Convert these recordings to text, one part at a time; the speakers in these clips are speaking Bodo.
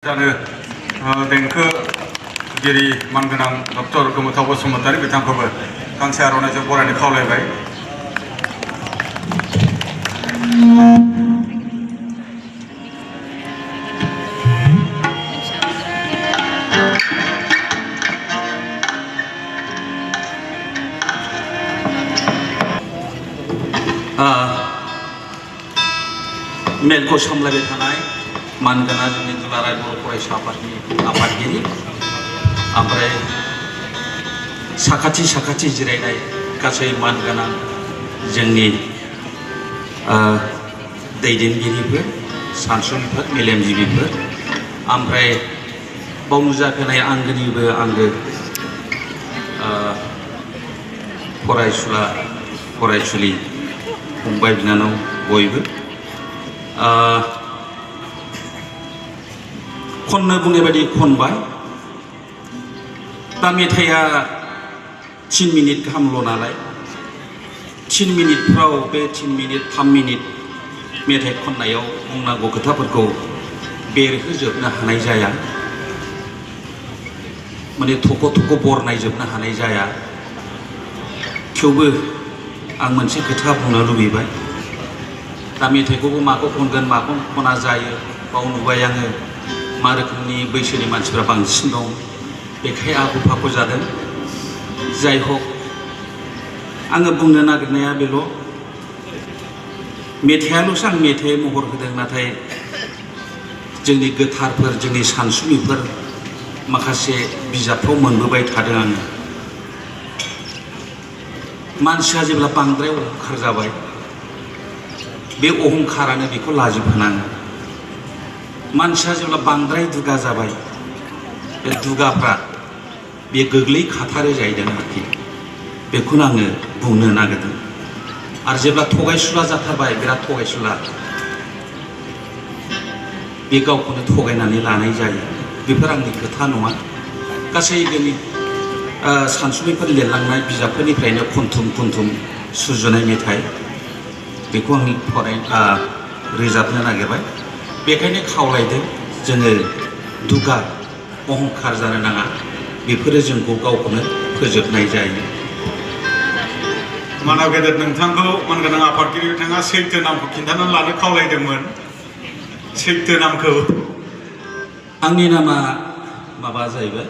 जानो देंखोगिरि मानगोनां डक्टर गोमोथाव बसुमतारी बिथांखौबो गांसे आर'नाइजों बरायनो खावलायबाय। मेलखौ सामलायबाय थानाय मानगोनां जोंनि दुलाराय बर' फरायसा आफादनि आफादगिरि ओमफ्राय साखाथि जिरायनाय गासै मानगोनां जोंनि दैदेनगिरिफोर सानसुमैफोर मेलेमजिबिफोर ओमफ्राय बाव नुजाफैनाय आंगोनिबो आंगो फरायसुला फरायसुलि फंबाय बिनानाव बयबो खननो बुंनाय बायदि खनबाय। दा मेथाइया 3 मिनिट गाहामल' नालाय 3 मिनिटफ्राव बे 3 मिनिट 3 मिनिट मेथाइ खननायाव बुंनांगौ खोथाफोरखौ बेरहोजोबनो हानाय जाया, माने थख' बरनायजोबनो हानाय जाया। थेवबो आं मोनसे खोथा बुंनो लुबैबाय। दा मेथाइखौबो माखौ खनगोन माखौ खना जायो बाव नुबाय आङो मा रोखोमनि बैसोनि मानसिफ्रा बांसिन दं, बेखाय आखु फाखु जादों। जाय हक आङो बुंनो नागिरनाया बेल' मेथाइयाल'सो आं मेथाइ महर होदों, नाथाय जोंनि गोथारफोर जोंनि सानसुमैफोर माखासे बिजाबफ्राव मोनबोबाय थादों आङो। मानसिया जेब्ला बांद्राय अहंखार जाबाय बे अहंखारानो बेखौ लाजिफोनाङो। मानसिया जेब्ला बांद्राय दुगा जाबाय बे दुगाफ्रा बे गोग्लैखाथारो जाहैदों आरोखि, बेखौनो आङो बुंनो नागिरदों। आरो जेब्ला थगायसुला जाथारबाय बिराद थगायसुला, बे गावखौनो थगायनानै लानाय जायो। बेफोर आंनि खोथा नङा, गासै जोंनि सानसुमैफोर लिरलांनाय बिजाबफोरनिफ्रायनो खनथुम सुजुनाय मेथाइ, बेखौ आं रोजाबनो नागिरबाय। बेखायनो खावलायदों जोङो दुगा अहंखार जानो नाङा, बेफोरो जोंखौ गावखौनो फोजोबनाय जायो। मानाव गेदेर नोंथांखौ मानगोनां आफादगिरि बिथाङा सैथो नामखौ खिन्थानानै लानो खावलायदोंमोन। सैथो नामखौ आंनि नामा माबा जाहैबाय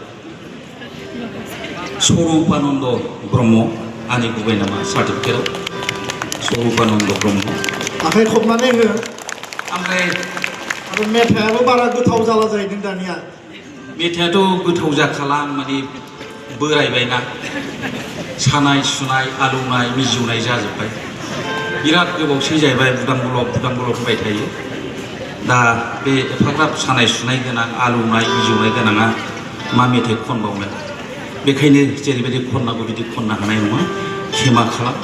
स्वरूपानन्द ब्रह्म। आंनि गुबै नामा सार्टिफिकेटआव स्वरूपानन्द ब्रह्म। आखाइ खबनानै हो। ओमफ्राय आरो मेथाइयाबो बारा गोथाव जाला जाहैदों दानिया। मेथाइयाथ' गोथाव जाखाला, माने बोरायबायना, सानाय सुनाय आलौनाय मिजौनाय जाजोब्बाय। बिराद गोबावसै जाहैबाय बुदां बुलब होबाय थायो। दा बे एफाग्राब सानाय सुनाय गोनां आलौनाय मिजौनाय गोनाङा मा मेथाइ खनबावनो, बेखायनो जेरैबायदि खननांगौ बिदि खननो हानाय नङा, खेमा खालाम।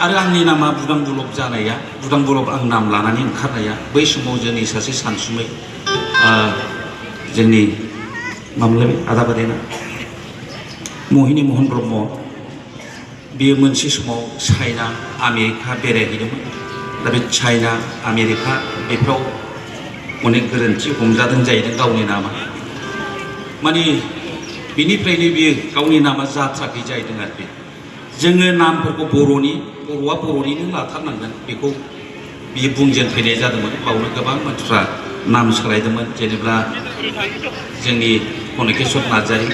आरो आंनि नामा बुदां बुलब जानाया, बुदां बुलब आं नाम लानानै ओंखारनाया बै समाव जोंनि सासे सानसुमै जोंनि मामोनलाय आदाबारिना महिनी महन ब्रह्म, बेयो मोनसे समाव चाइना आमेरिका बेरायहैदोंमोन। दा बे चाइना आमेरिका बेफ्राव अनेक गोरोन्थि हमजादों जाहैदों गावनि नामा, माने बिनिफ्रायनो बियो गावनि नामा जाथ्राखै जाहैदों आरोखि। जोङो नामफोरखौ बर'आ बर'निनो लाथारनांगोन, बेखौ बियो बुंजेनफैनाय जादोंमोन। बावनो गोबां मानसिफ्रा नाम सोलायदोंमोन। जेनेबा जोंनि कनकेश्वर नार्जारी,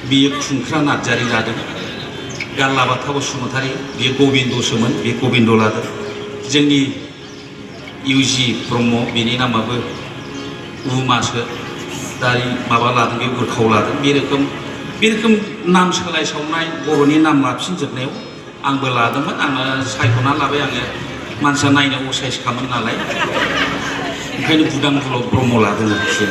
बियो खुंख्रा नार्जारी लादों। गारलाबाथा बसुमतारी, बियो गबिन्दसोमोन, बे गबिन्द लादों। जोंनि इउजि ब्रह्म, बेनि नामाबो उमासो, दारि माबा लादों, बे उरखाव लादों। बे रोखोम नाम सोलायसावनाय बर'नि नाम लाफिनजोबनायाव आंबो लादोंमोन। आङो सायख'ना लाबाय, आङो मानसिया नायनो असाइसखामोन नालाय, ओंखायनो बुदां बुलब ब्रह्म लादों आरोखि।